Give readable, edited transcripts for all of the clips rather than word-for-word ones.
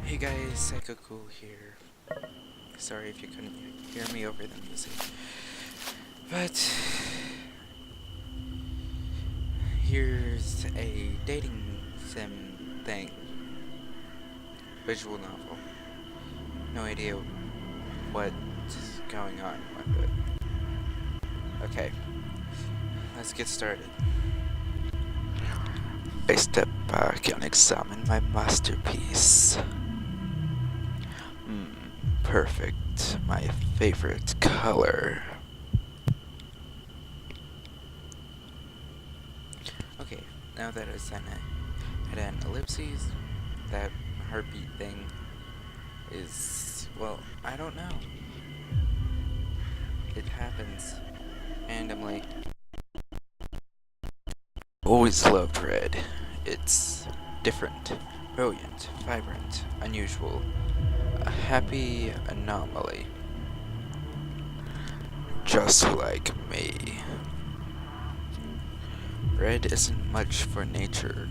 Hey guys, Psycho Cool here. Sorry if you couldn't hear me over the music. But here's a dating sim thing. Visual novel. No idea what's going on with it. Okay, let's get started. I step back and examine my masterpiece. Perfect. My favorite color. Okay, now that it's at an ellipses, that heartbeat thing is, well, I don't know. It happens randomly. Always loved red. It's different, brilliant, vibrant, unusual, a happy anomaly. Just like me. Red isn't much for nature.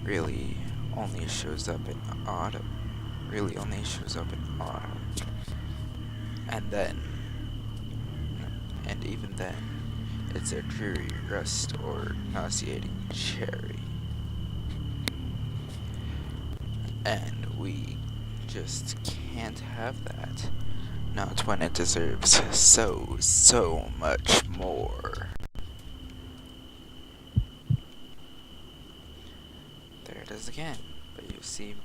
Really only shows up in autumn. And then, and even then, it's a dreary rust or nauseating cherry. And we just can't have that. Not when it deserves so much more. There it is again, but you see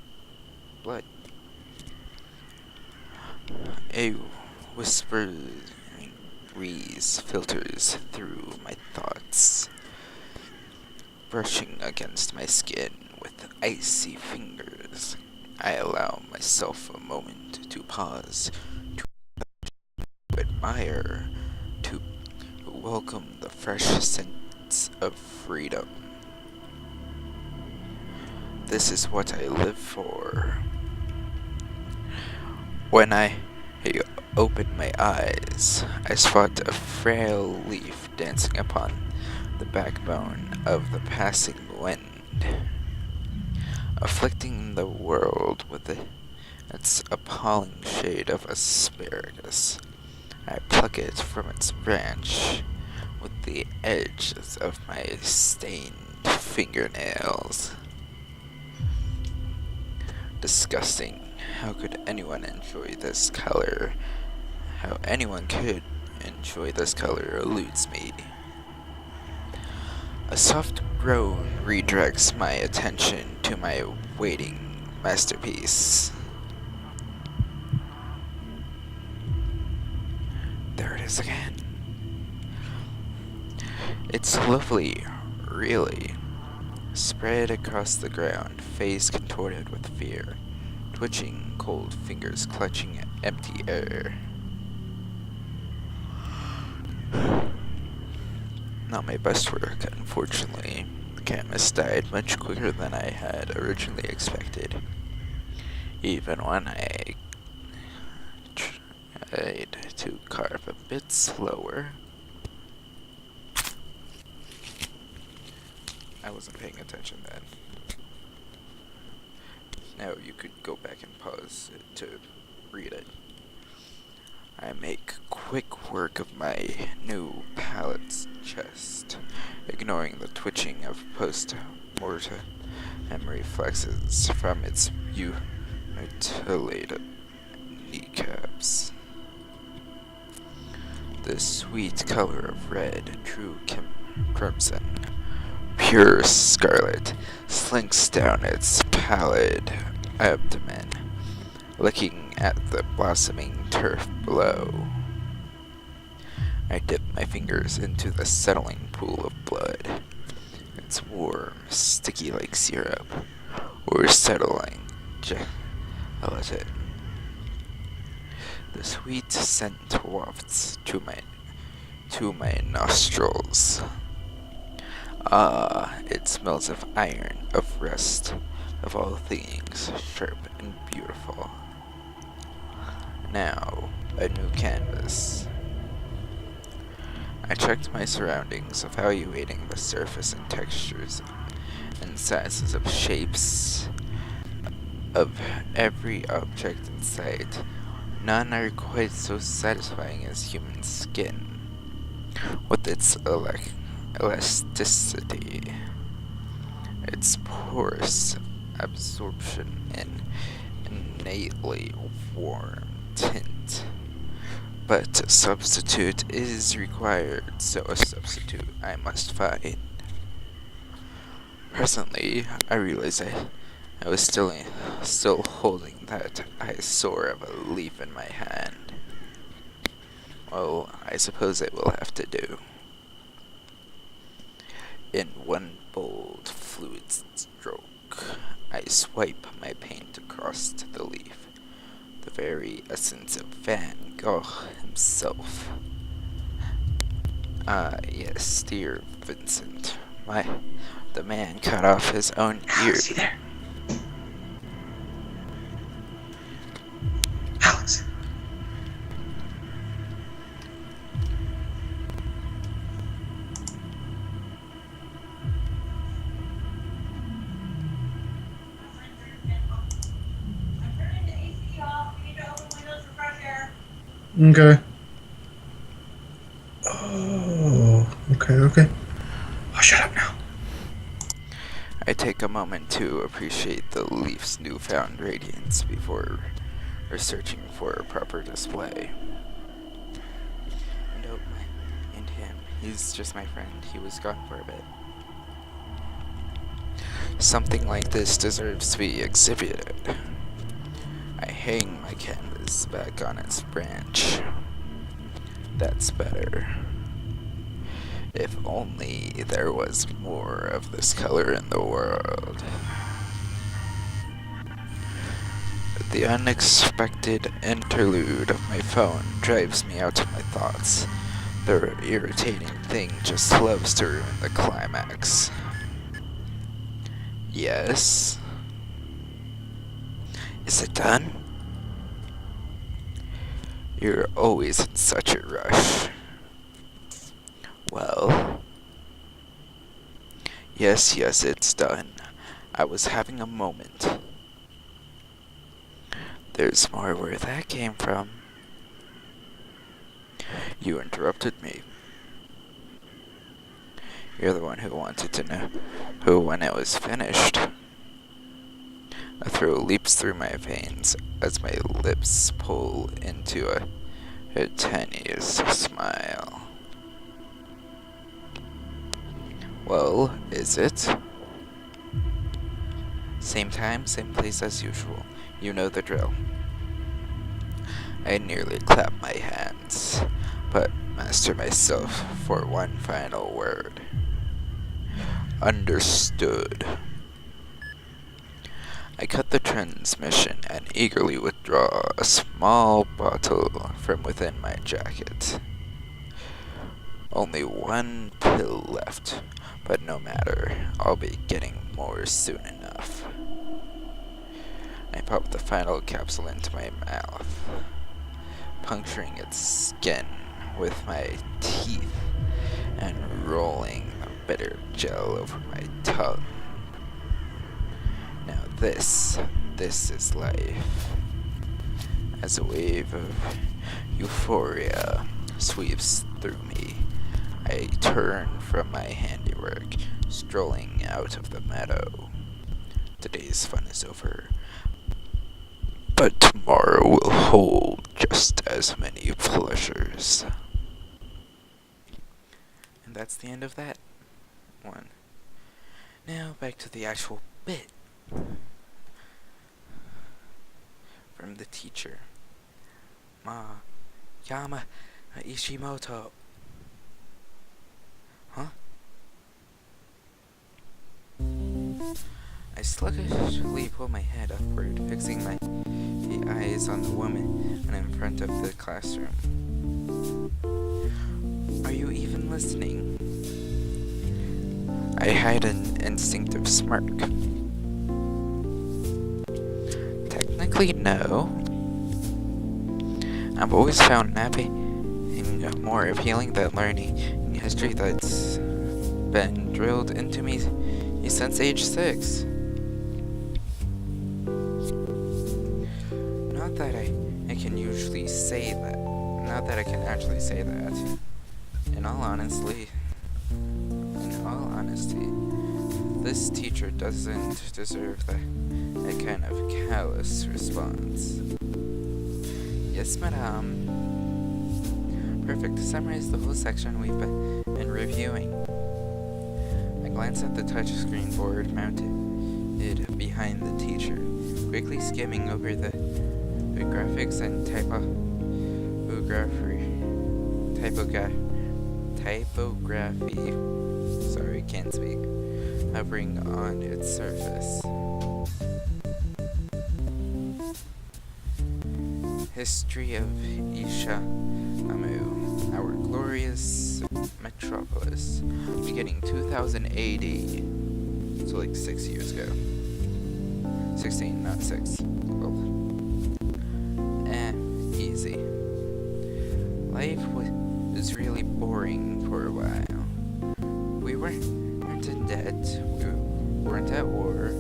blood. A whispering breeze filters through my thoughts, brushing against my skin with icy fingers. I allow myself a moment to pause, to admire, to welcome the fresh sense of freedom. This is what I live for. When I open my eyes, I spot a frail leaf dancing upon the backbone of the passing wind, afflicting the world with its appalling shade of asparagus. I pluck it from its branch with the edges of my stained fingernails. Disgusting. How could anyone enjoy this color? How anyone could enjoy this color eludes me. A soft groan redirects my attention to my waiting masterpiece. There it is again. It's lovely, really. Spread across the ground, face contorted with fear, twitching, cold fingers clutching at empty air. Not my best work, unfortunately. The canvas died much quicker than I had originally expected. Even when I tried to carve a bit slower. I wasn't paying attention then. Now you could go back and pause it to read it. I make quick work of my new palette's chest, ignoring the twitching of post-mortem reflexes from its mutilated kneecaps. The sweet color of red, true crimson, pure scarlet, slinks down its pallid abdomen, licking at the blossoming turf below. I dip my fingers into the settling pool of blood. It's warm, sticky like syrup, or settling gelatin. The sweet scent wafts to my nostrils. Ah, it smells of iron, of rust, of all things sharp and beautiful. Now, a new canvas. I checked my surroundings, evaluating the surface and textures and sizes of shapes Of every object in sight, none are quite so satisfying as human skin, with its elasticity, its porous absorption, and innately warm tint. But a substitute is required, so a substitute I must find. Presently, I realized I was still holding that eyesore of a leaf in my hand. Well, I suppose it will have to do. In one bold, fluid stroke, I swipe my paint across to the leaf, the very essence of Van Gogh himself. Ah, yes, dear Vincent. The man cut off his own ear. Alex, you there? Alex. Okay. Oh, okay. Oh, shut up now. I take a moment to appreciate the leaf's newfound radiance before researching for a proper display. And him. He's just my friend. He was gone for a bit. Something like this deserves to be exhibited. I hang my canvas back on its branch. That's better. If only there was more of this color in the world. The unexpected interlude of my phone drives me out of my thoughts. The irritating thing just loves to ruin the climax. Yes? Is it done? You're always in such a rush. Well, yes, it's done. I was having a moment. There's more where that came from. You interrupted me. You're the one who wanted to know who when it was finished. A thrill leaps through my veins as my lips pull into a tenuous smile. Well, is it? Same time, same place as usual. You know the drill. I nearly clap my hands, but master myself for one final word. Understood. I cut the transmission and eagerly withdraw a small bottle from within my jacket. Only one pill left, but no matter, I'll be getting more soon enough. I pop the final capsule into my mouth, puncturing its skin with my teeth and rolling the bitter gel over my tongue. Now this is life. As a wave of euphoria sweeps through me, I turn from my handiwork, strolling out of the meadow. Today's fun is over, but tomorrow will hold just as many pleasures. And that's the end of that one. Now back to the actual bit. From the teacher. Yama Ishimoto. Huh? I sluggishly pull my head upward, fixing my eyes on the woman in front of the classroom. Are you even listening? I hide an instinctive smirk. Technically, no. I've always found napping more appealing than learning history that's been drilled into me since age 6. Not that I can usually say that. Not that I can actually say that. In all honesty, this teacher doesn't deserve that kind of callous response. Yes, madame. Perfect. To summarize the whole section we've been reviewing. I glanced at the touchscreen board mounted behind the teacher, quickly skimming over the graphics and typography. Sorry, can't speak. Hovering on its surface. History of Isha Amu, our glorious metropolis, beginning 2000 AD, so like 6 years ago. 16, not 6. Well, easy. Life was really boring for a while. We weren't in debt, we weren't at war,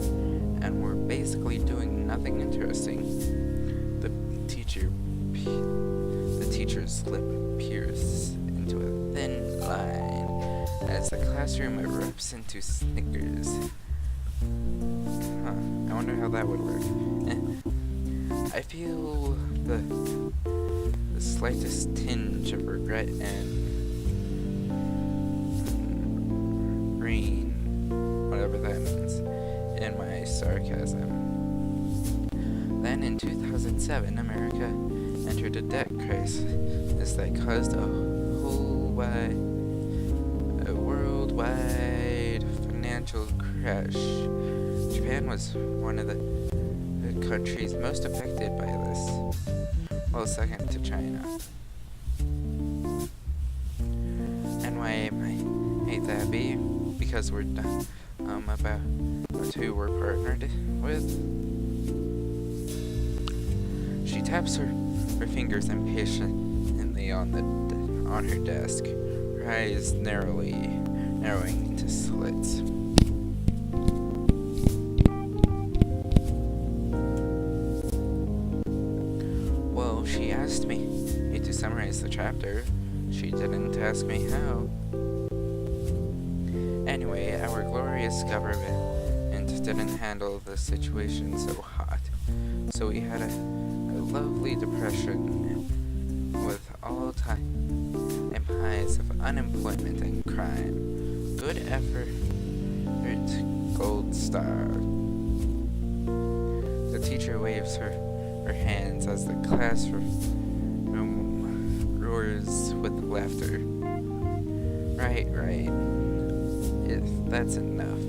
and we're basically doing nothing interesting. The teacher's lip pierces into a thin line as the classroom erupts into snickers. I wonder how that would work. I feel the slightest tinge of regret and rain, whatever that means, in my sarcasm. Then in 2007, America entered a debt crisis that caused a worldwide financial crash. Japan was one of the countries most affected by this, well, second to China. And why might that be? Because we're about who we're partnered with. She taps her fingers impatiently on her desk, her eyes narrowing into slits. Well, she asked me to summarize the chapter. She didn't ask me how. Anyway, our glorious government didn't handle the situation so hot, so we had a lovely depression with all-time highs of unemployment and crime. Good effort, gold star. The teacher waves her hands as the classroom roars with laughter. Right. If that's enough,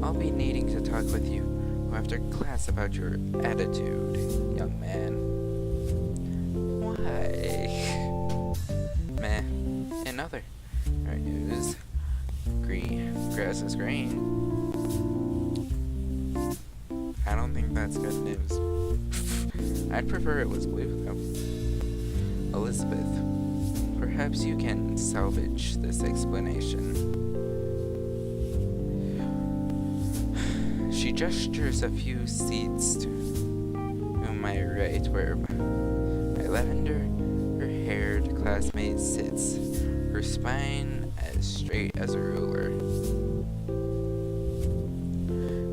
I'll be needing to talk with you after class about your attitude, young man. Why? Meh. In other news, grass is green. I don't think that's good news. I'd prefer it was blue, though. Elizabeth, perhaps you can salvage this explanation. She gestures a few seats to my right, where my lavender-haired classmate sits, her spine as straight as a ruler.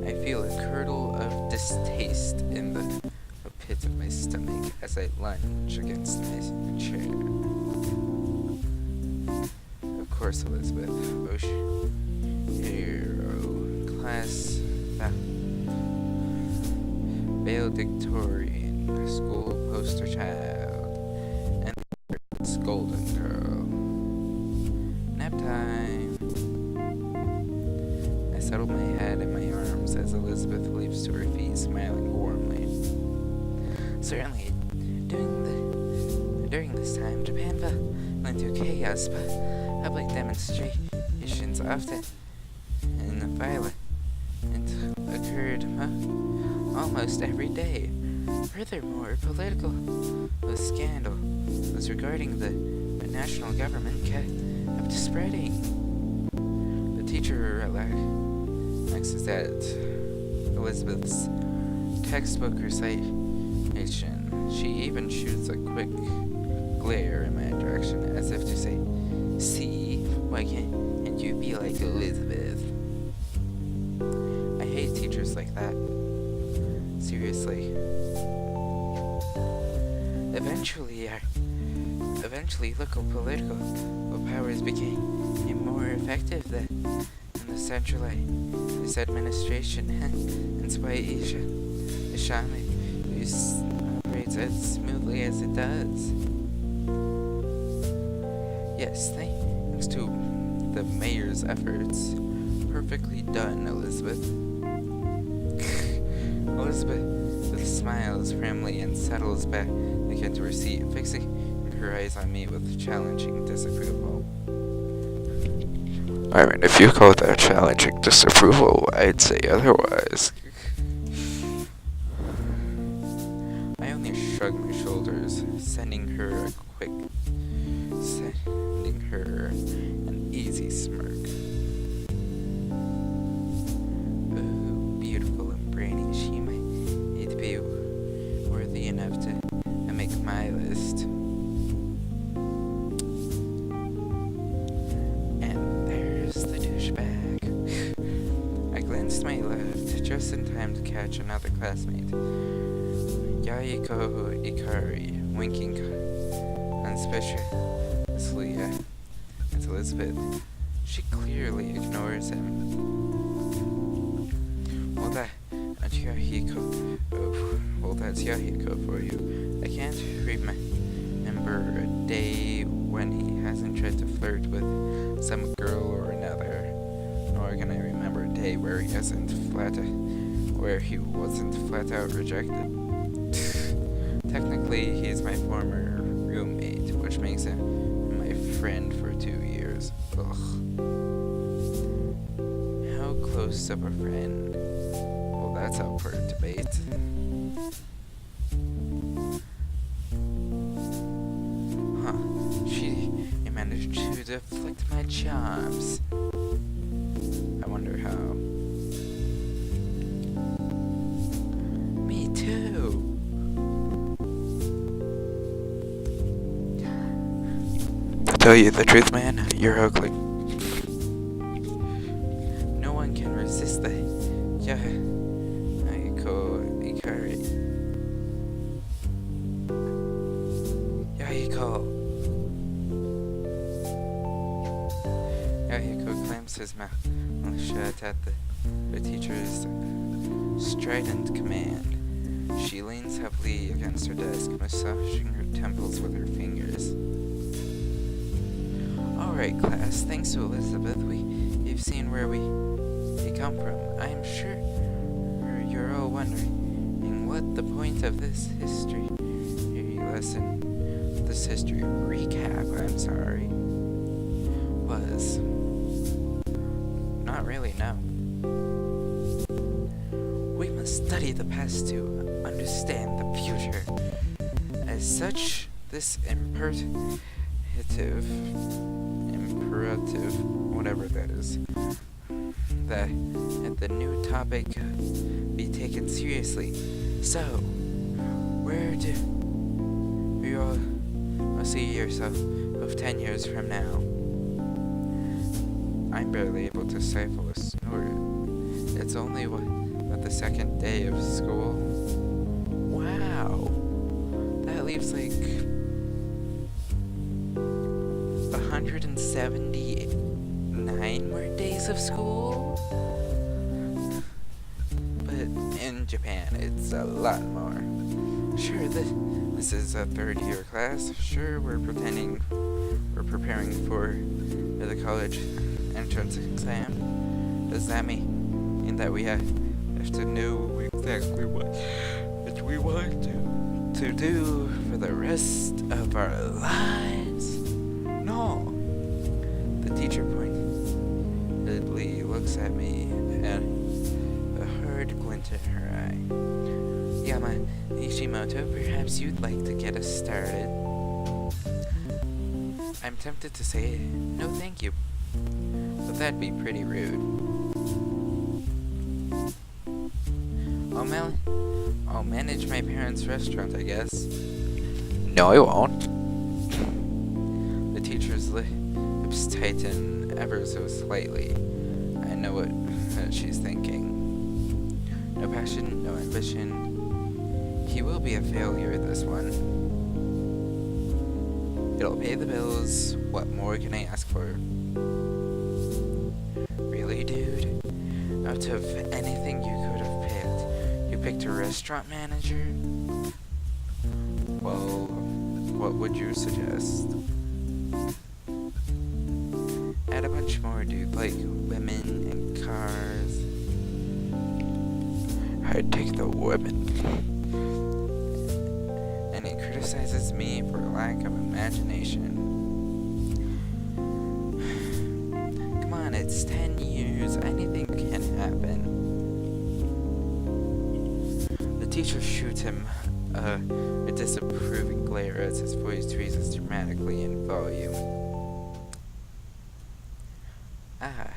I feel a curdle of distaste in the pit of my stomach as I lunge against my chair. Of course, Elizabeth. Class valedictorian, school poster child, and the golden girl. Nap time. I settle my head in my arms as Elizabeth leaps to her feet, smiling warmly. Certainly, during this time, Japan fell into chaos, but public demonstrations often and violent occurred almost every day. Furthermore, political scandal was regarding the national government kept spreading. The teacher relaxes at Elizabeth's textbook recitation. She even shoots a quick glare in my direction as if to say, "See, why can't you be like Elizabeth?" I hate teachers like that. Seriously. Eventually, local political powers became more effective than the centralized administration, and spite Ishami, who operates as smoothly as it does. Yes, thanks to the mayor's efforts. Perfectly done, Elizabeth. Elizabeth smiles firmly and settles back into her seat, fixing her eyes on me with challenging disapproval. I mean, if you call that challenging disapproval, I'd say otherwise. I only shrug my shoulders, sending her an easy smirk. Oh, beautiful and brainy, she might be worthy enough to make my list. And there's the douchebag. I glanced to my left, just in time to catch another classmate, Yayiko Ikari, winking conspicuously at Elizabeth. She clearly ignores him. Well, that's Yahiko for you. I can't remember a day when he hasn't tried to flirt with some girl or another. Nor can I remember a day where he wasn't flat out rejected. Technically, he's my former roommate, which makes him my friend for 2 years. Ugh. How close of a friend? Well, that's up for debate. Huh. She managed to deflect my charms. I wonder how. Me too. To tell you the truth, man, you're ugly. No one can resist the Yahiko Ikari. Yahiko clams his mouth shut at the teacher's strident command. She leans heavily against her desk, massaging her temples with her fingers. Alright, class, thanks to Elizabeth, we've seen where we come from. I'm sure you're all wondering what the point of this history recap, was. Not really, no. We must study the past to understand the future. As such, this imperative, whatever that is, that the new topic be taken seriously. So, where do you all see yourself of 10 years from now? I'm barely able to stifle a snort. It's only what the second day of school. Wow, that leaves like 179 more days of school. But in Japan, it's a lot more. Sure, this is a third year class. Sure, we're preparing for the college entrance exam. Does that mean that we have to know exactly what we want to do for the rest of our lives? No. The teacher pointedly looks at me and a hard glint in her eye. Yama Ishimoto, perhaps you'd like to get us started. I'm tempted to say no thank you, but that'd be pretty rude. I'll manage my parents' restaurant, I guess. No, I won't. The teacher's lips tighten ever so slightly. I know what she's thinking. No passion, no ambition. He will be a failure, this one. It'll pay the bills. What more can I ask for? Really, dude? Out of anything you could have picked, you picked a restaurant manager? Well, what would you suggest? Add a bunch more, dude, like women and cars. I'd take the women. And he criticizes me for lack of imagination. Come on, it's 10 years. Anything can happen. The teacher shoots him a disapproving glare as his voice raises dramatically in volume. Ah.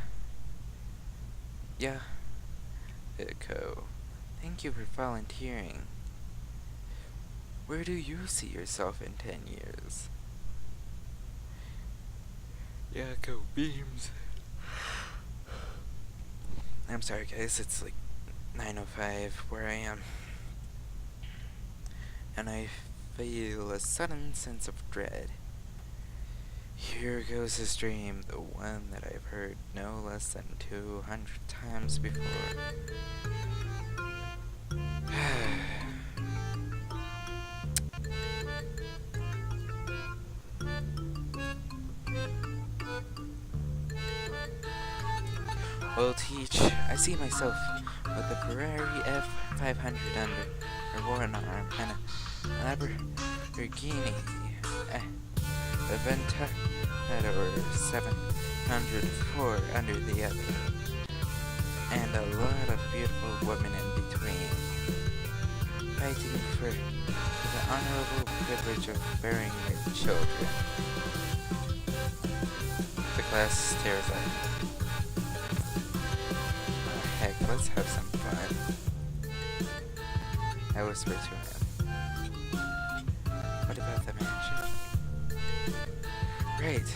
Yeah. Echo. Thank you for volunteering. Where do you see yourself in 10 years? Echo beams. I'm sorry guys, it's like 9:05 where I am. And I feel a sudden sense of dread. Here goes his dream, the one that I've heard no less than 200 times before. Well, Teach, I see myself with a Ferrari F500 under one arm and a Lamborghini Aventador 704 under the other, and a lot of beautiful women in between, fighting for the honorable privilege of bearing their children. The class stares at me. Heck, let's have some fun. I whisper to him. What about the mansion? Right.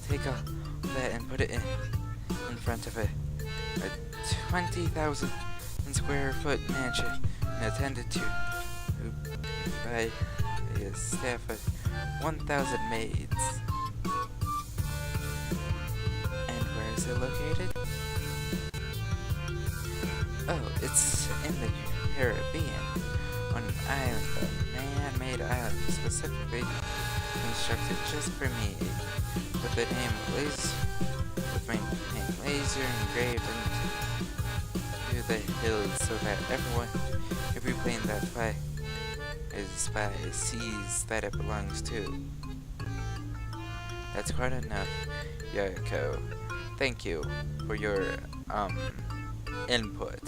Take all that and put it in front of a 20,000 square foot mansion and attended to by a staff of 1,000 maids. And where is it located? Oh, it's in the Caribbean, on an island, a man-made island specifically constructed just for me, with my name laser engraved into the hills, so that every plane that flies by sees that it belongs to. That's quite enough, Yoko. Thank you for your input.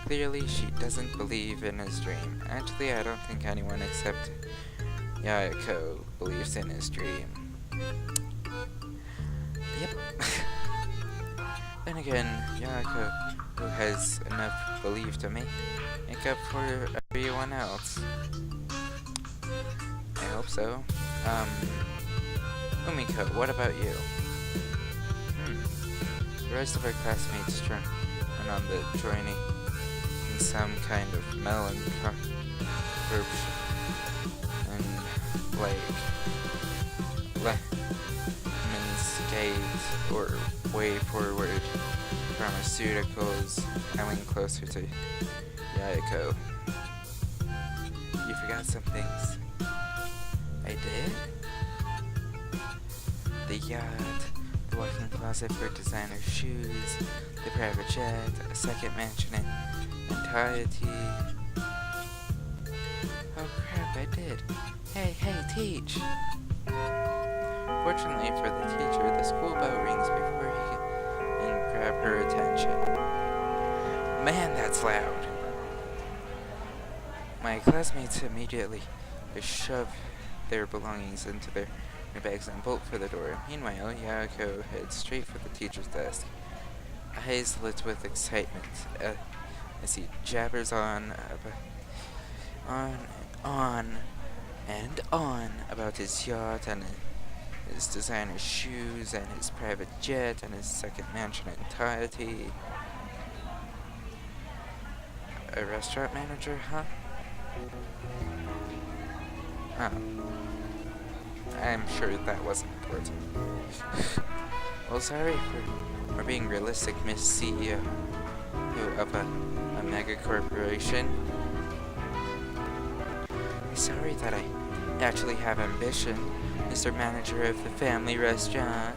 Clearly, she doesn't believe in his dream. Actually, I don't think anyone except Yoko believes in his dream. Yep. Then again, Yoko, who has enough belief to make up for everyone else. I hope so. Umiko, what about you? The rest of our classmates went on the joining in some kind of melancholy and Lemon's Gate or Way Forward Pharmaceuticals. I leaned closer to Yayako. You forgot some things. I did? The yacht, the walk-in closet for designer shoes, the private jet, a second mansion in entirety. Oh crap, I did. Hey, Teach! Fortunately for the teacher, the school bell rings before he can grab her attention. Man, that's loud! My classmates immediately shove their belongings into their bags and bolt for the door. Meanwhile, Yako heads straight for the teacher's desk, eyes lit with excitement. as he jabbers on and on about his yacht and his designer shoes and his private jet and his second mansion entirety. A restaurant manager, huh? Oh. I'm sure that wasn't important. Well, sorry for being realistic, Miss CEO of a mega corporation. Sorry that I actually have ambition, Mr. Manager of the family restaurant.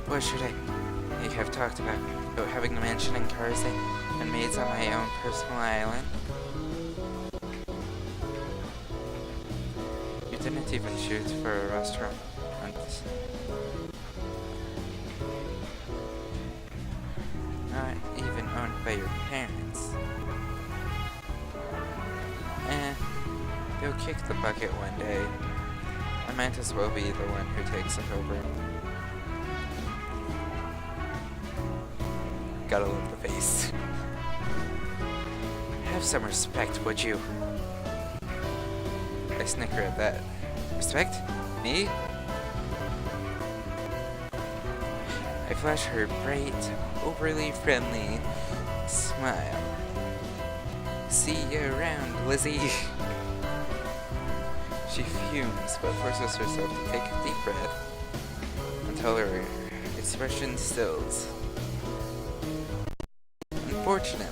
What should I have talked about having a mansion and cars and maids on my own personal island? You didn't even shoot for a restaurant. Not even owned by your parents. You'll kick the bucket one day. I might as well be the one who takes it over. Gotta love the face. Have some respect, would you? I snicker at that. Respect? Me? I flash her bright, overly friendly smile. See you around, Lizzie. She fumes, but forces herself to take a deep breath until her expression stills. Unfortunately.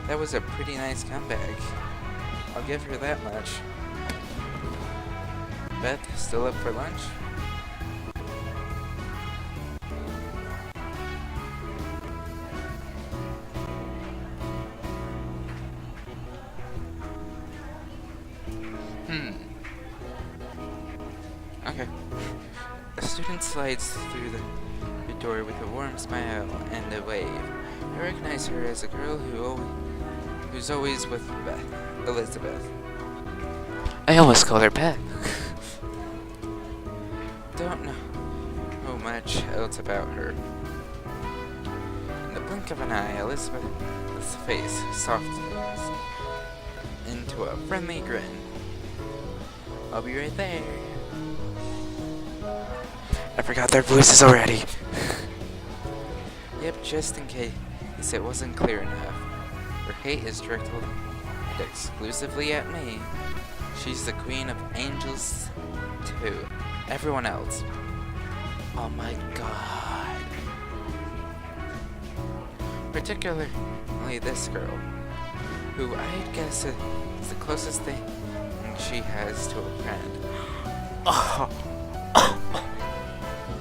That was a pretty nice comeback. I'll give her that much. Beth, still up for lunch? Okay. A student slides through the door with a warm smile and a wave. I recognize her as a girl who's always with Beth, Elizabeth. I almost called her Beth. Don't know much else about her. In the blink of an eye, Elizabeth's face softens into a friendly grin. I'll be right there. I forgot their voices already. Yep, just in case it wasn't clear enough. Her hate is directed exclusively at me. She's the queen of angels too. Everyone else. Oh my god. Particularly this girl, who I'd guess is the closest thing she has to a friend. Oh.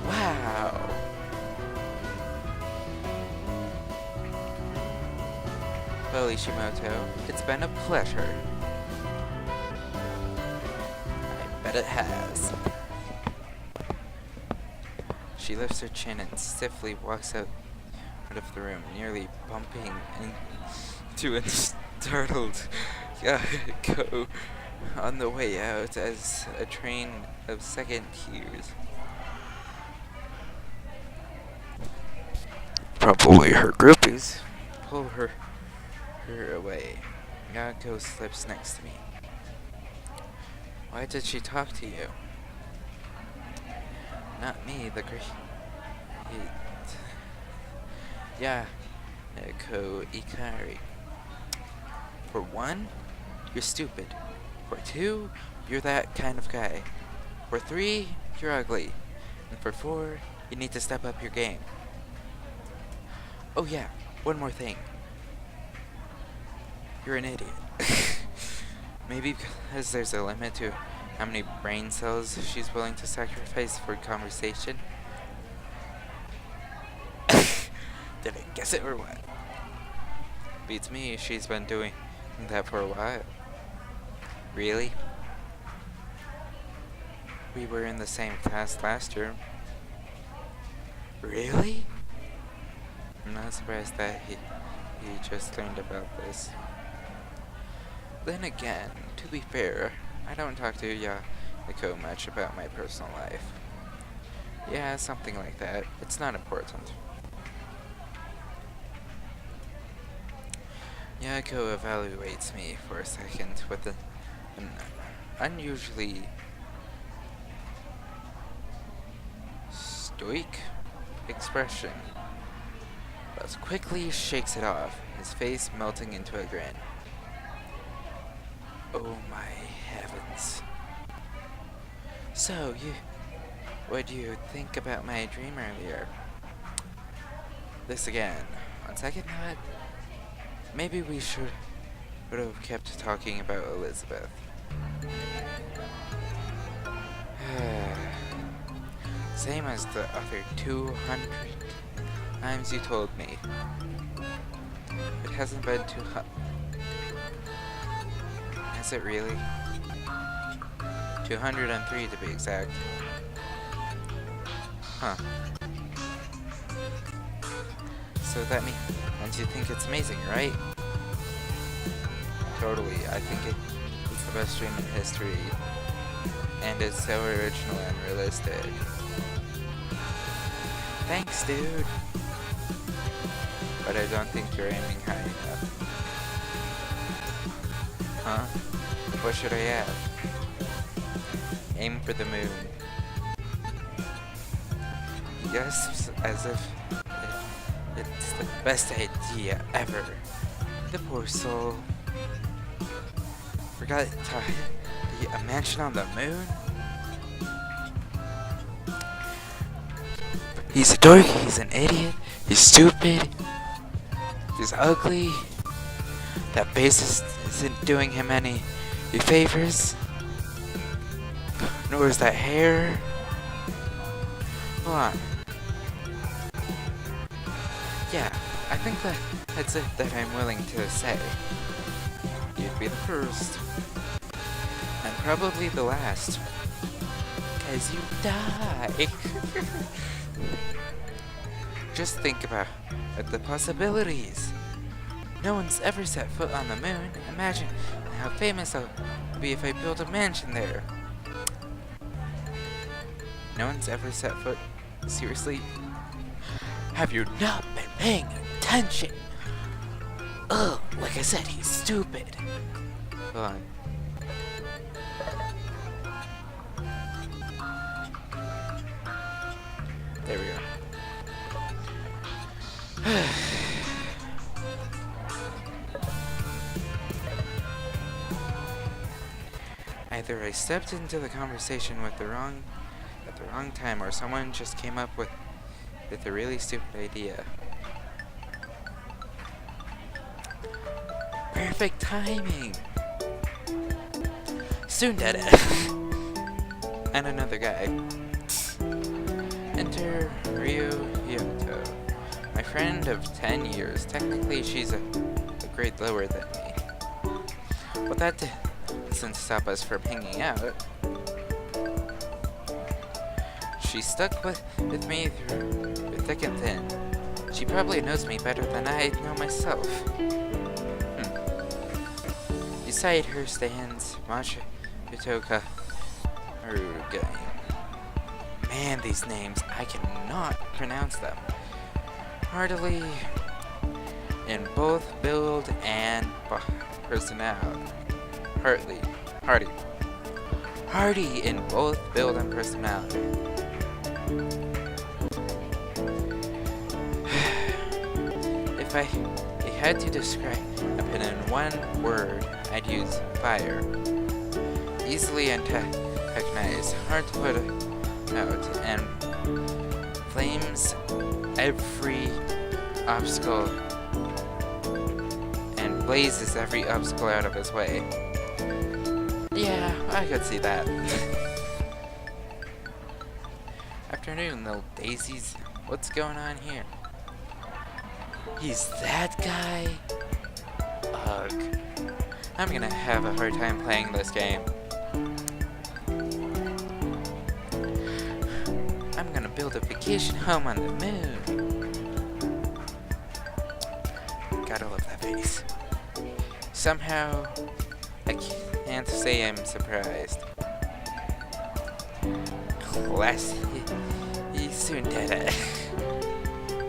Wow. Well, Ishimoto, it's been a pleasure. I bet it has. She lifts her chin and stiffly walks out of the room, nearly bumping into a startled Yako on the way out as a train of second tiers. Probably her groupies pull her away. Yako slips next to me. Why did she talk to you? Not me, the great. Yako Ikari. For one, you're stupid. For two, you're that kind of guy. For three, you're ugly. And for four, you need to step up your game. Oh yeah, one more thing. You're an idiot. Maybe because there's a limit to how many brain cells she's willing to sacrifice for conversation. Did I guess it or what? Beats me, she's been doing that for a while. Really? We were in the same class last year. Really? I'm not surprised that he just learned about this. Then again, to be fair, I don't talk to Echo much about my personal life. Yeah, something like that. It's not important. Yako evaluates me for a second with an unusually stoic expression, but quickly shakes it off, his face melting into a grin. Oh my heavens. So, what do you think about my dream earlier? This again. On second thought, maybe we should have kept talking about Elizabeth. Same as the other 200 times you told me. It hasn't been too hot. Has it really? 203 to be exact. Huh. So that means you think it's amazing, right? Totally. I think it's the best dream in history. And it's so original and realistic. Thanks, dude. But I don't think you're aiming high enough. Huh? What should I have? Aim for the moon. Yes, as if it's the best idea ever. The poor soul. Forgot a mansion on the moon? He's a dork, he's an idiot, he's stupid, he's ugly. That bassist isn't doing him any favors. Nor is that hair. Hold on. Yeah, I think that's it that I'm willing to say. You'd be the first. And probably the last. 'Cause you die. Just think about the possibilities. No one's ever set foot on the moon. Imagine how famous I'll be if I build a mansion there. No one's ever set foot? Seriously? Have you not been paying attention? Ugh, like I said, he's stupid. Hold on. There we go. Either I stepped into the conversation at the wrong time, or someone just came up with a really stupid idea. Perfect timing. Soon, Dada. And another guy. Enter Ryu Hyoto, my friend of 10 years. Technically, she's a grade lower than me. But that doesn't stop us from hanging out. She stuck with me through thick and thin. She probably knows me better than I know myself. Beside her stands Masha Yutoka Haruga. Man, these names, I cannot pronounce them. Heartily in both build and personality. Hardy in both build and personality. If I had to describe it in one word, I'd use fire. Easily antagonized, hard to put out, and flames every obstacle and blazes every obstacle out of his way. Yeah, I could see that. Afternoon, little daisies. What's going on here? He's that guy? Ugh. I'm gonna have a hard time playing this game. I'm gonna build a vacation home on the moon. Gotta love that face. Somehow, I can't say I'm surprised. Class, he's soon dead.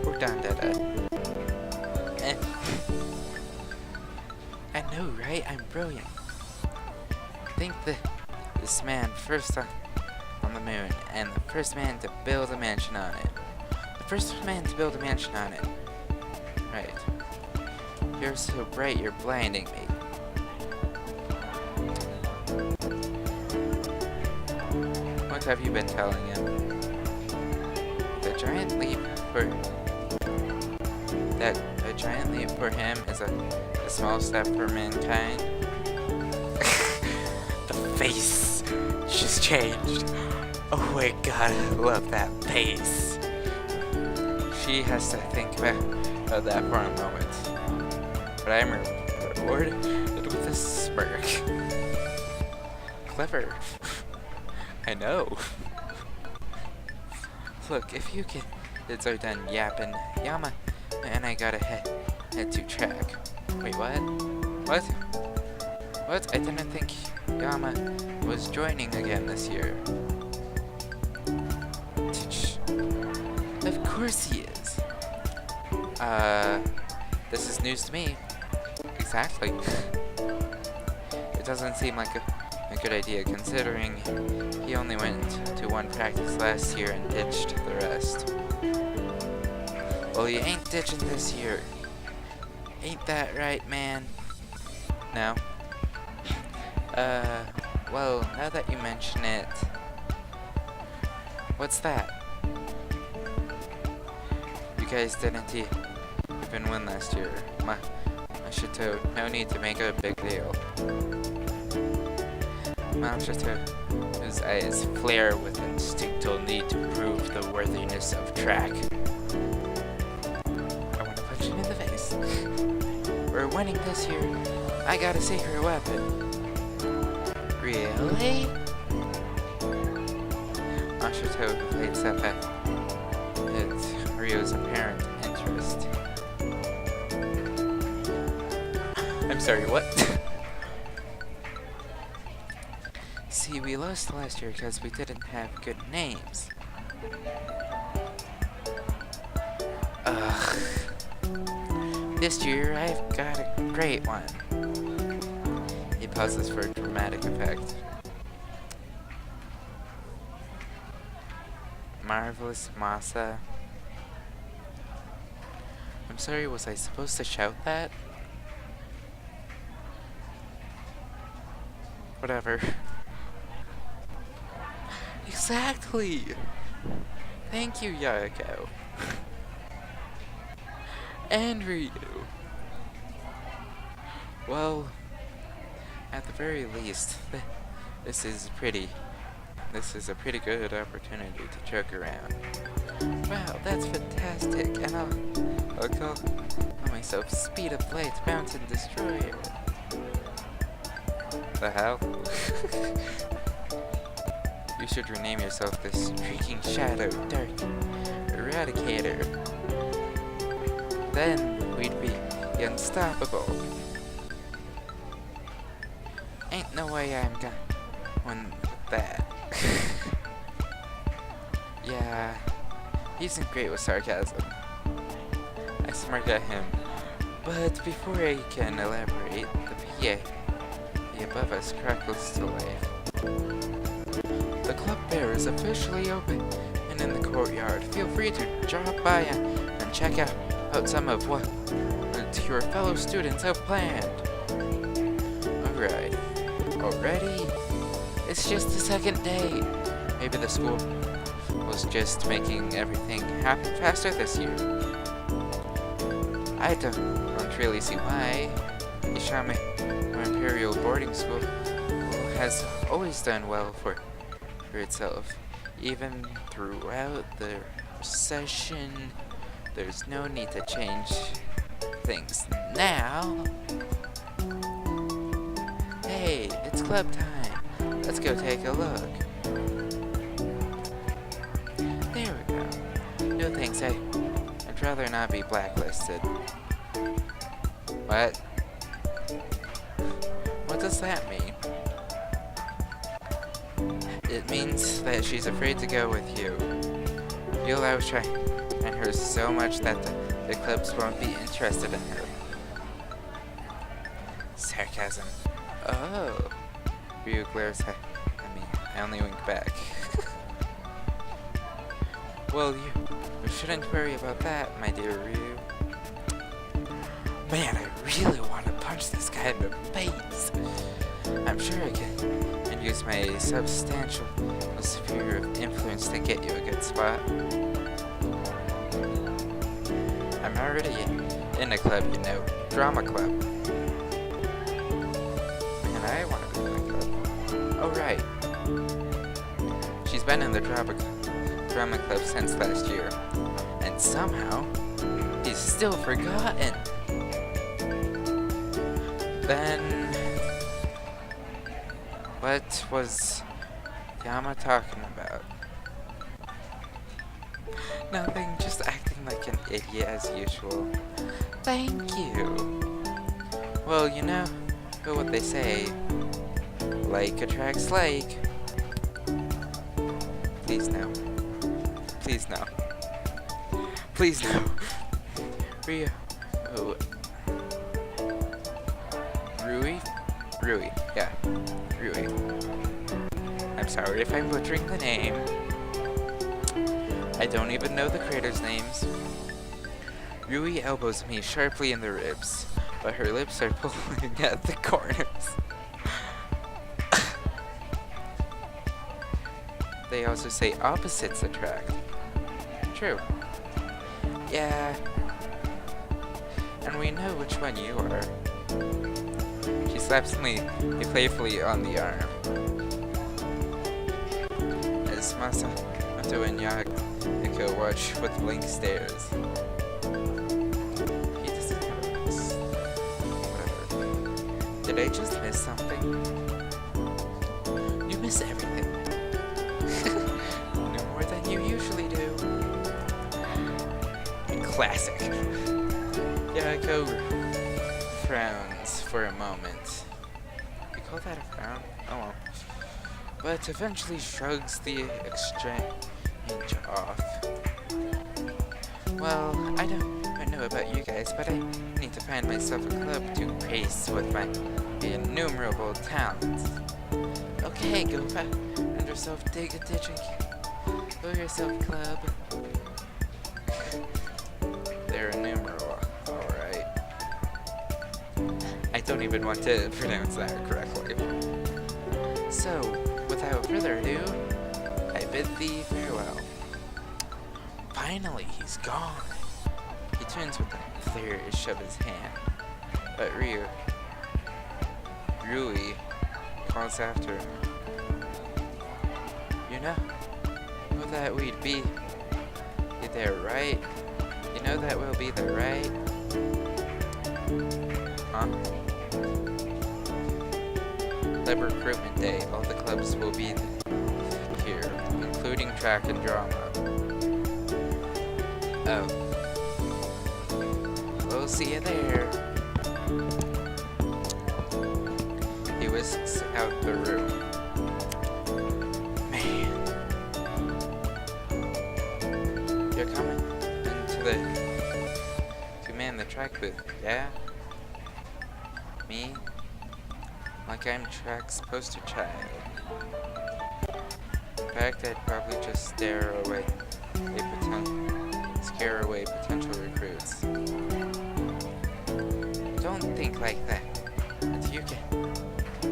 We're done dead. Eh. I know, right? I'm brilliant. Think this man first on the moon, and the first man to build a mansion on it. The first man to build a mansion on it. Right. You're so bright, you're blinding me. What have you been telling him? The giant leap for... That a giant leap for him is a small step for mankind? The face just changed. Oh my god, I love that face. She has to think about that for a moment. But I'm rewarded with a smirk. Clever. I know. Look, if you kids are done yapping, Yama and I gotta head to track. Wait, what? What? What? I didn't think Yama was joining again this year. Of course he is. This is news to me. Exactly. It doesn't seem like a good idea considering he only went to one practice last year and ditched the rest. Well, you ain't ditching this year. Ain't that right, man? No. Well, now that you mention it... What's that? You guys didn't even win last year. Chateau, no need to make a big deal. Chateau's eyes flare with instinctual need to prove the worthiness of track. I want to punch him in the face. We're winning this year. I got a secret weapon. Really? Chateau lights up at Ryo's apparent interest. I'm sorry, what? See, we lost last year because we didn't have good names. Ugh. This year, I've got a great one. He pauses for dramatic effect. Marvelous Masa. I'm sorry, was I supposed to shout that? Whatever. Exactly! Thank you, Yayako. And Ryu. Well, at the very least, this is a pretty good opportunity to joke around. Wow, that's fantastic, and I'll call myself Speed of Light Mountain Destroyer. The hell? You should rename yourself the Streaking Shadow Dark Eradicator. Then we'd be unstoppable. Ain't no way I'm going with that. Yeah, he isn't great with sarcasm. I smirk at him, but before I can elaborate, the PA above us crackles to life. The club fair is officially open and in the courtyard. Feel free to drop by and check out some of what your fellow students have planned. Alright. Already? It's just the second day. Maybe the school was just making everything happen faster this year. I don't really see why. Ishame, our Imperial boarding school, has always done well for itself. Even throughout the recession, there's no need to change things now. Hey, it's club time. Let's go take a look. There we go. No thanks, I'd rather not be blacklisted. What? What does that mean? It means that she's afraid to go with you. You allow and her so much that the clubs won't be interested in her. Sarcasm. Oh. Ryu glares at me. I only wink back. Well, you shouldn't worry about that, my dear Ryu. Man, I really want to punch this guy in the face. I'm sure I can use my substantial sphere of influence to get you a good spot. I'm already in a club, you know, drama club. Man, I want to be in a club. Oh, right. She's been in the drama club since last year. And somehow, he's still forgotten. Then, what was Yama talking about? Nothing, just acting like an idiot as usual. Thank you. Well, you know what they say. Like attracts like. Please no. Please no. Please no. Ryu. Oh. Rui. Yeah. Rui. I'm sorry if I'm butchering the name. I don't even know the creators' names. Rui elbows me sharply in the ribs, but her lips are pulling at the corners. They also say opposites attract. True. Yeah. And we know which one you are. She slaps me playfully on the arm. As Masato and Yako watch with blank stares. He doesn't have this. Whatever. Did I just miss something? You miss everything. No more than you usually do. Classic. Yako frowns for a moment. You call that a frown? Oh well. But eventually shrugs the exchange off. Well, I don't know about you guys, but I need to find myself a club to grace with my innumerable talents. Okay, go find yourself, dig a ditch and go yourself, club. They're innumerable, alright. I don't even want to pronounce that correctly. So, without further ado, I bid thee farewell. Finally, he's gone. He turns with a flourish of his hand. But Rui calls after him. You know that we'd be there, right? You know that we'll be there, right? Huh? Club recruitment day. All the clubs will be here, including track and drama. Oh. We'll see you there. He whisks out the room. Man. You're coming to man the track booth, yeah? Me? Like I'm track's poster child. In fact, I'd probably just scare away potential recruits. Don't think like that. But you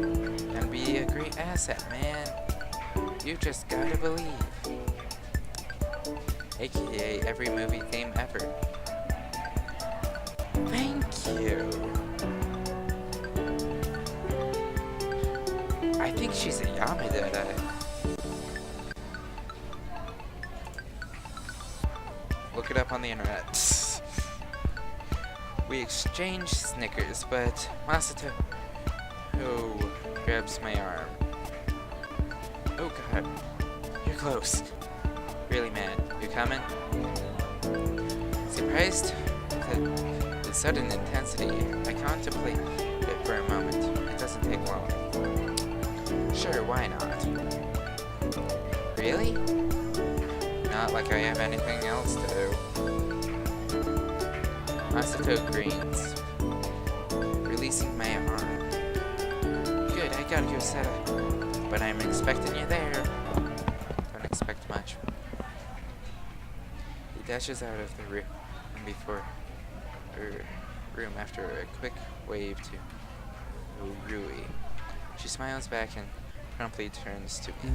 can be a great asset, man. You just gotta believe. AKA every movie theme ever. Thank you. I think she's a Yamada. Look it up on the internet. We exchange snickers, but Masato grabs my arm. Oh god, you're close. Really, man, you coming? Surprised at the sudden intensity, I contemplate it for a moment. It doesn't take long. Sure, why not? Really? Not like I have anything else to do. Masato grins, releasing my arm. Good, I gotta go set up. But I'm expecting you there. Don't expect much. He dashes out of the room after a quick wave to Rui. She smiles back and promptly turns to me.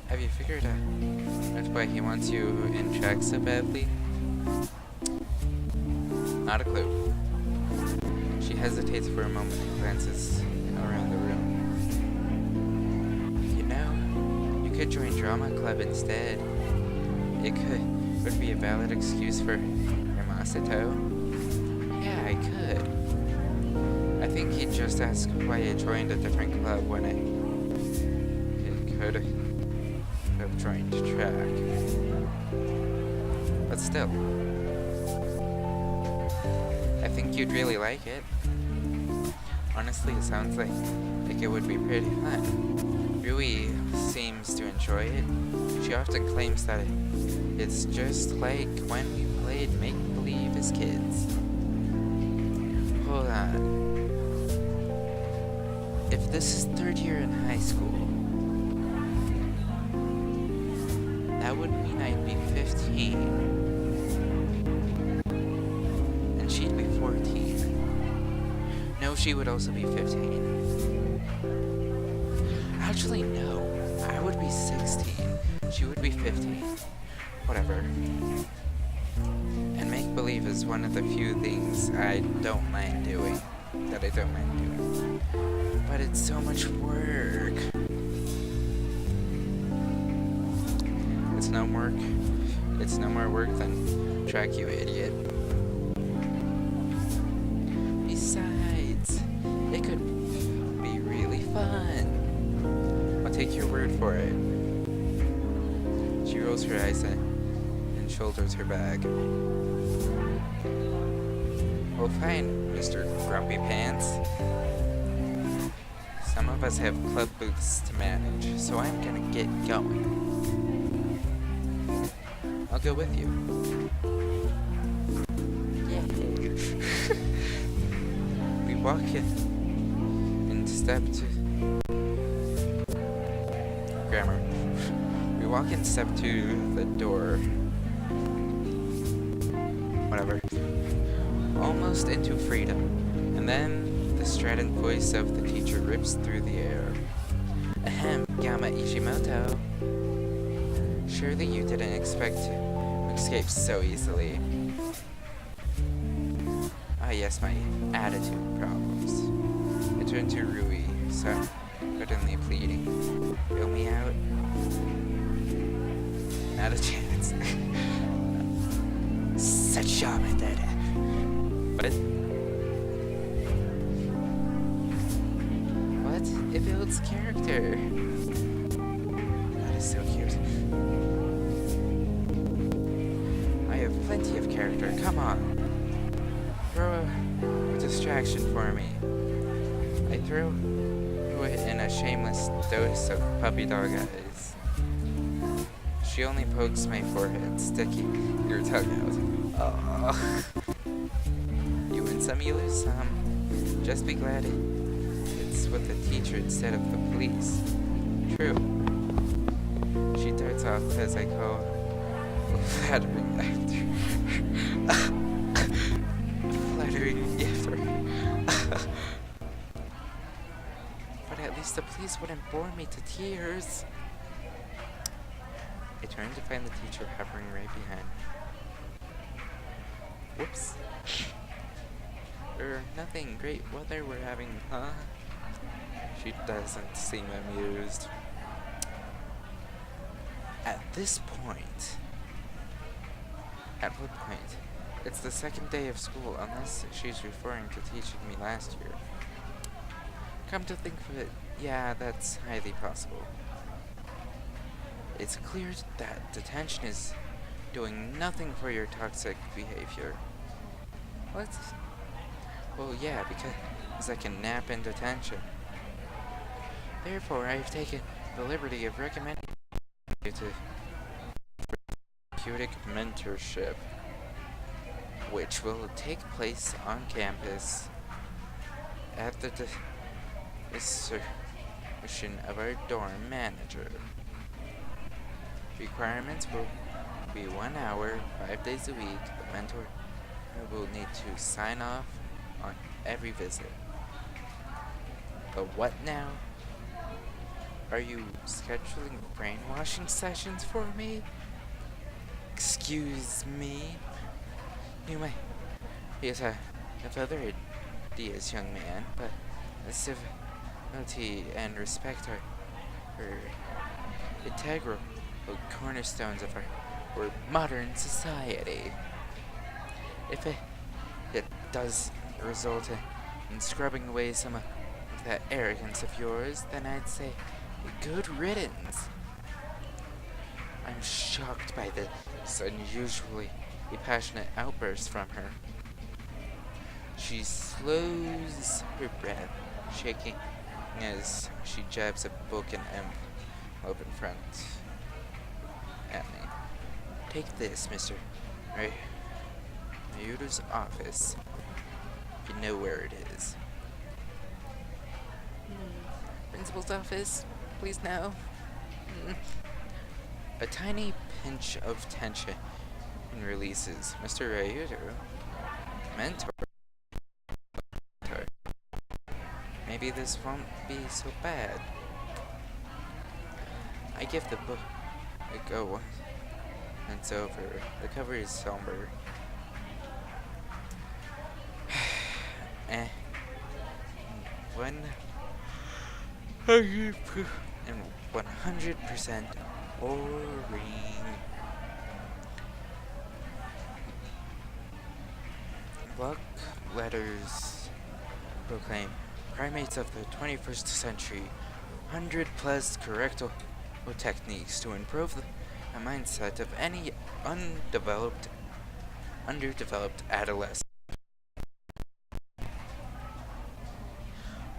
Have you figured out why he wants you in track so badly? Not a clue. She hesitates for a moment and glances around the room. You know, you could join drama club instead. It would be a valid excuse for your Masato. Yeah, I could. I think he'd just ask why I joined a different club when I could have joined track. But still, I think you'd really like it. Honestly, it sounds like it would be pretty fun. Rui seems to enjoy it. She often claims that it's just like when we played make-believe as kids. Hold on. If this is third year in high school, that would mean I'd be 15. And she'd be 14. No, she would also be 15. Actually, no. I would be 16. She would be 15. Whatever. And make-believe is one of the few things I don't mind doing. But it's so much work. It's no more work than track, you idiot. Besides, it could be really fun. I'll take your word for it. She rolls her eyes and shoulders her bag. Well, fine, Mr. Grumpy Pants. Some of us have club booths to manage, so I'm gonna get going. I'll go with you. Yay! We walk in step to... Grammar. We walk in step to the door. Whatever. Almost into freedom. And then the strident voice of the teacher rips through the air. Ahem, Gamma Ishimoto. Surely you didn't expect to escape so easily. Ah yes, my attitude problems. I turn to Rui, suddenly pleading. Bail me out? Not a chance. Such a method. What? It builds character. That is so cute. I have plenty of character. Come on. Throw a distraction for me. I throw it in a shameless dose of puppy dog eyes. She only pokes my forehead, sticking her tongue out. Oh. You win some, you lose some. Just be glad it's with the teacher instead of the police. True. She darts off as I call flattering after But at least the police wouldn't bore me to tears. I turn to find the teacher hovering right behind me. Whoops. Nothing. Great weather we're having, huh? She doesn't seem amused. At what point? It's the second day of school, unless she's referring to teaching me last year. Come to think of it, yeah, that's highly possible. It's clear that detention is doing nothing for your toxic behavior. What? Well, yeah, because I can nap in detention. Therefore, I have taken the liberty of recommending you to therapeutic mentorship, which will take place on campus at the discretion of our dorm manager. Requirements will be 1 hour, 5 days a week. The mentor will need to sign off on every visit. The what now? Are you scheduling brainwashing sessions for me? Excuse me? You might use a other ideas, young man, but civility and respect are integral cornerstones of our modern society. If it does result in scrubbing away some of that arrogance of yours, then I'd say good riddance. I'm shocked by this unusually passionate outburst from her. She slows her breath, shaking as she jabs a book and envelope in front at me. Take this, Mr. Ryuta's office. You know where it is. Principal's office, please no. A tiny pinch of tension releases. Mr. Ryuta, mentor. Maybe this won't be so bad. I give the book a go. It's over. The cover is somber. And 100% boring. Block letters proclaim primates of the 21st century, 100 plus correctable techniques to improve the mindset of any underdeveloped adolescent.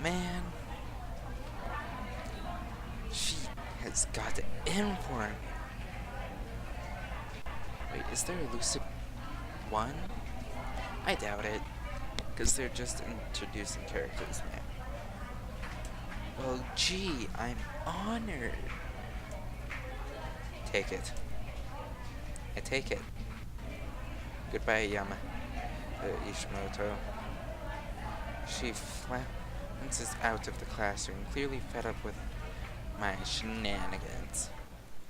Man, she has got it in for me. Wait, is there a Lucid 1? I doubt it, because they're just introducing characters now. Well, gee, I'm honored. Take it. I take it. Goodbye, Ishimoto. She flounces out of the classroom, clearly fed up with my shenanigans.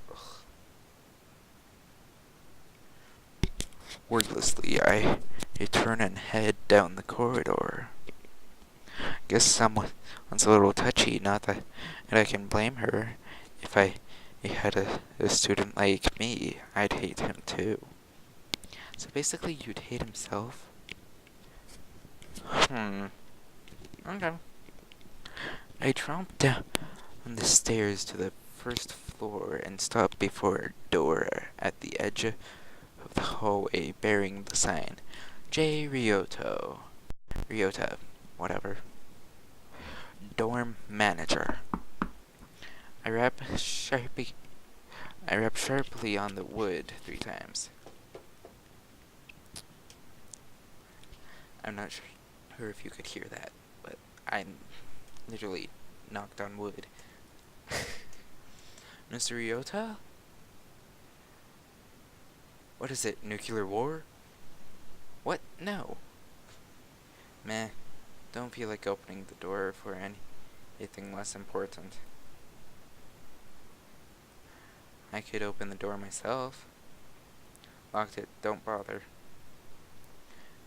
Ugh. Wordlessly, I turn and head down the corridor. Guess someone's a little touchy, not that I can blame her. If I had a student like me, I'd hate him too. So basically, you'd hate himself? Okay. I tromped down the stairs to the first floor and stopped before a door at the edge of the hallway bearing the sign J. Ryota, whatever. Dorm manager. I rap sharply on the wood 3 times. I'm not sure if you could hear that, but I'm literally knocked on wood. Mr. Ryota? What is it, nuclear war? What? No. Meh. Don't feel like opening the door for anything less important. I could open the door myself. Locked it, don't bother.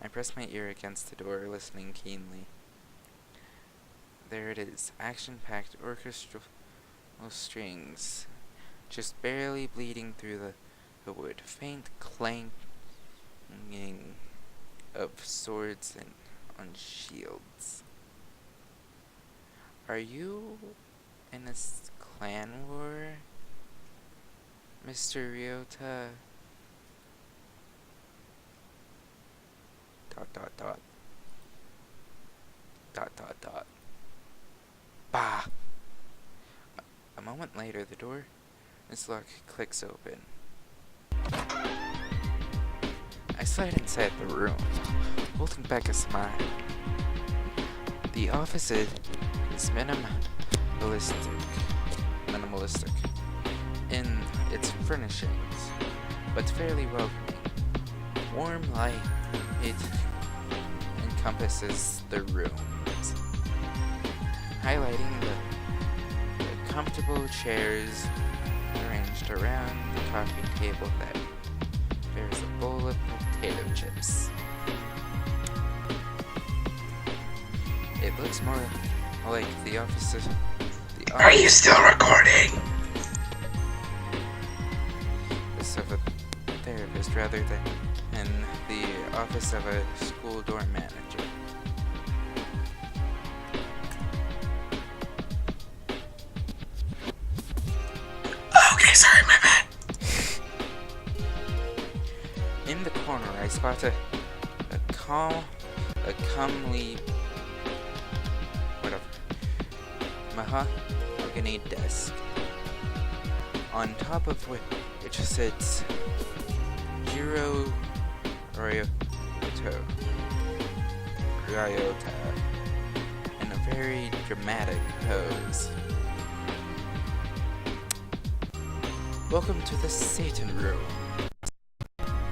I press my ear against the door, listening keenly. There it is, action-packed orchestral strings, just barely bleeding through the wood. Faint clanging of swords and on shields. Are you in a clan war, Mr. Ryota? Dot dot dot. Dot dot dot. Bah! moment later, the door its lock clicks open. I slide inside the room, holding back a smile. The office is minimalistic in its furnishings, but fairly welcoming. Warm light, it encompasses the rooms, highlighting the comfortable chairs arranged around the coffee table that bears a bowl of potato chips. It looks more like the office of Are you still recording? of a therapist rather than in the office of a school dorm manager. Okay, sorry, my bad. In the corner, I spot a comely, mahogany desk, on top of which sits Ryota in a very dramatic pose. Welcome to the Satan room.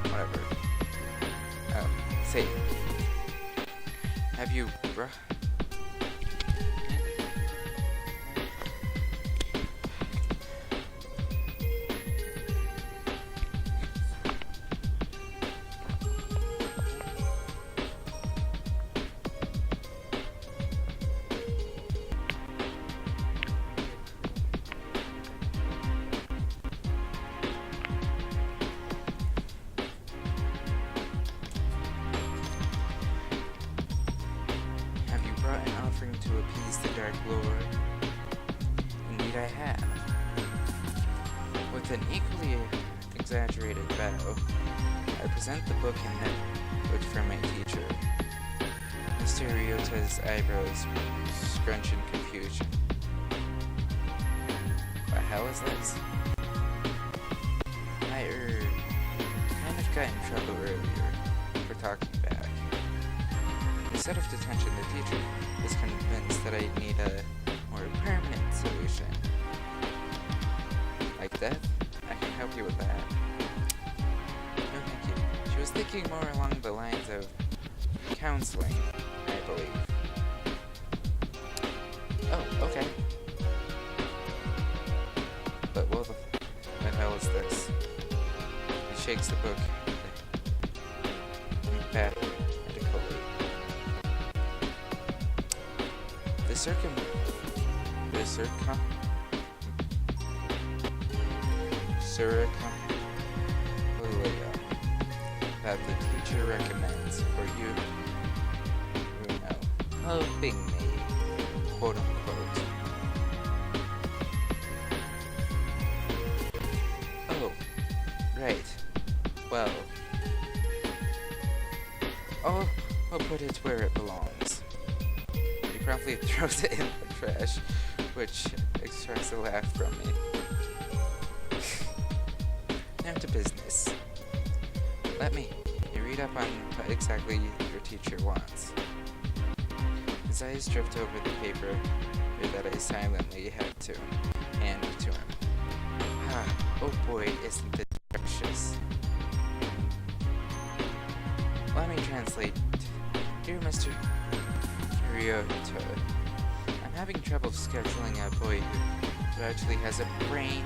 Whatever. Satan. Have you brought an offering to appease the Dark Lord? Indeed I have. With an equally exaggerated bow, I present the book and notebook from my teacher. Mr. Ryota's eyebrows scrunch in confusion. What the hell is this? I kind of got in trouble earlier for talking back. Instead of detention, the teacher is convinced that I need a more permanent solution. Like death? I can help you with that. No, thank you. She was thinking more along the lines of counseling, I believe. Oh, okay. But what the hell is this? He shakes the book emphatically. The that the teacher recommends for you know, helping me, quote unquote. Oh, right. Well, I'll put it where it belongs. He promptly throws it in the trash, which extracts a laugh from me. Now to business. Let me read up on what exactly your teacher wants. His eyes drift over the paper that I silently had to hand to him. Oh boy, isn't it precious. Let me translate. Dear Mr. Ryota, I'm having trouble scheduling a boy who actually has a brain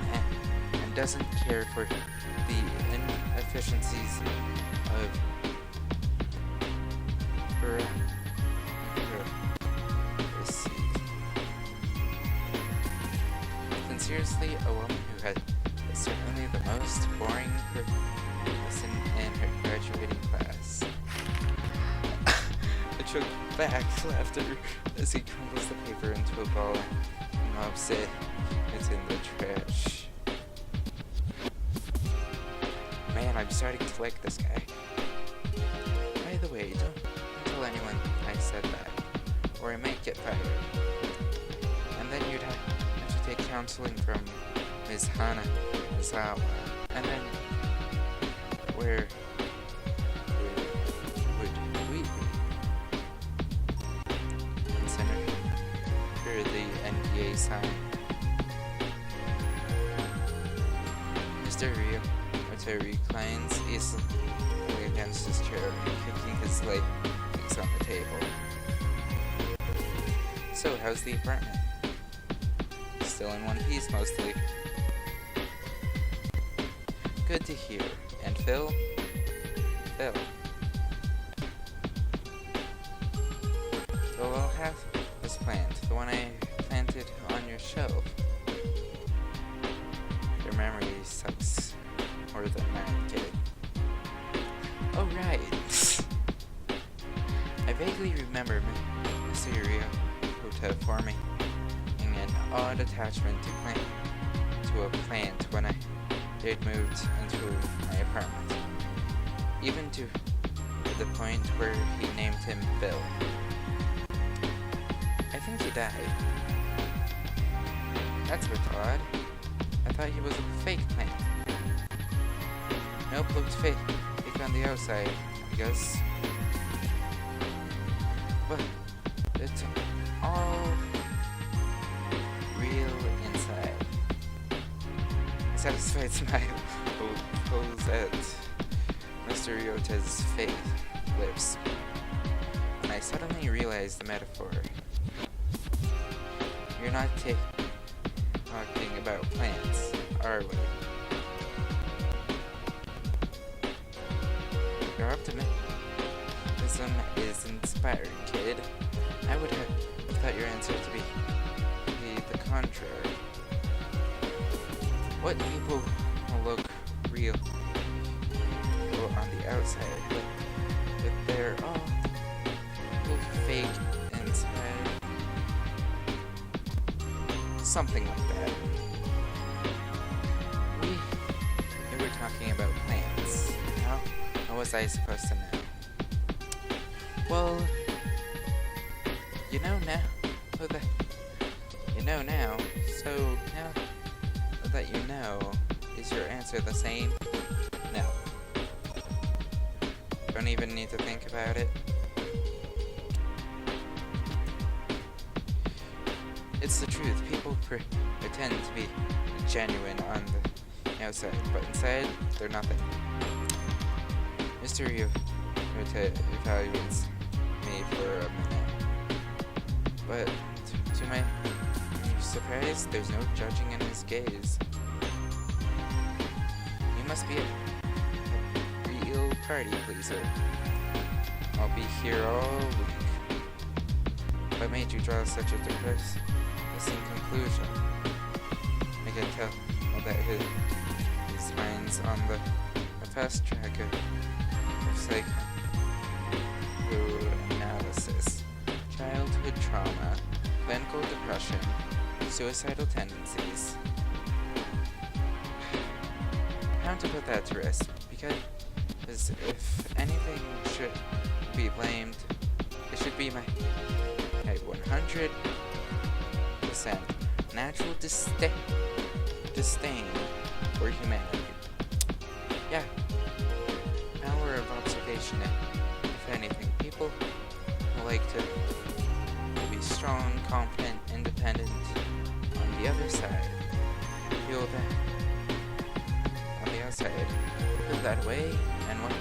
and doesn't care for the inefficiencies of Sincerely, a woman who had certainly the most boring person in her graduating class. I choke back laughter as he crumbles the paper into a ball and lobs it. It's in the trash. Man, I'm starting to like this guy. By the way, don't tell anyone I said that, or I might get fired. And then you'd have to take counseling from Ms. Hana Mizawa, and then where would we be? Consider the NPA sign. Mr. Ryota reclines easily against his chair, kicking his legs on the table. So, how's the apartment? Still in one piece, mostly. Good to hear. And Phil? Phil. So I'll have this plant, the one I planted on your shelf. Your memory sucks more than mine, kid. Oh, right. I vaguely remember Mr. Ryota forming an odd attachment to a plant when they'd moved into my apartment. Even to the point where he named him Bill. I think he died. That's a bit odd. I thought he was a fake plant. Nope, looked fake on the outside, I guess. But it's all real inside. A satisfied smile pulls at Mr. Ryota's lips. And I suddenly realized the metaphor. You're not talking about plants, are we? Your optimism is inspiring, kid. I would have thought your answer to be the contrary. What people will look real on the outside, but they're all fake inside. Something like that. We were talking about plants. How was I supposed to know? Well, you know now. So now that you know, is your answer the same? No. Don't even need to think about it. It's the truth. People pretend to be genuine on the outside, but inside, they're nothing. Mr. Ryota evaluates me for a minute, but to my surprise, there's no judging in his gaze. You must be a real party pleaser. I'll be here all week. What made you draw such a depressing conclusion? I can tell that his mind's on the fast track of psychoanalysis, childhood trauma, clinical depression, suicidal tendencies. How to put that to rest? Because if anything should be blamed, it should be my 100% natural disdain for humanity. Yeah, power of observation. If anything, people who like to be strong, confident, independent on the other side feel that on the outside feel that way, and what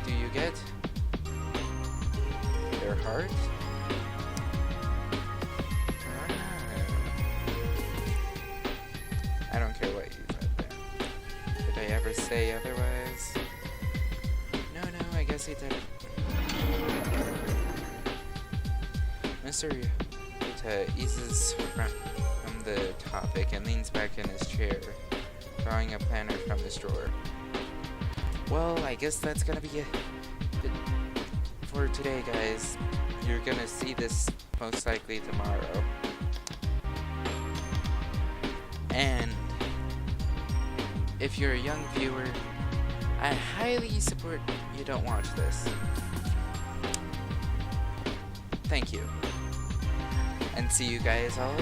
do you get? Their heart? I don't care what you said there. Did I ever say otherwise? No, I guess he didn't. Mr. Ryota eases from the topic and leans back in his chair, drawing a planner from his drawer. Well, I guess that's gonna be it for today, guys. You're gonna see this most likely tomorrow. And if you're a young viewer, I highly support you don't watch this. Thank you. And see you guys all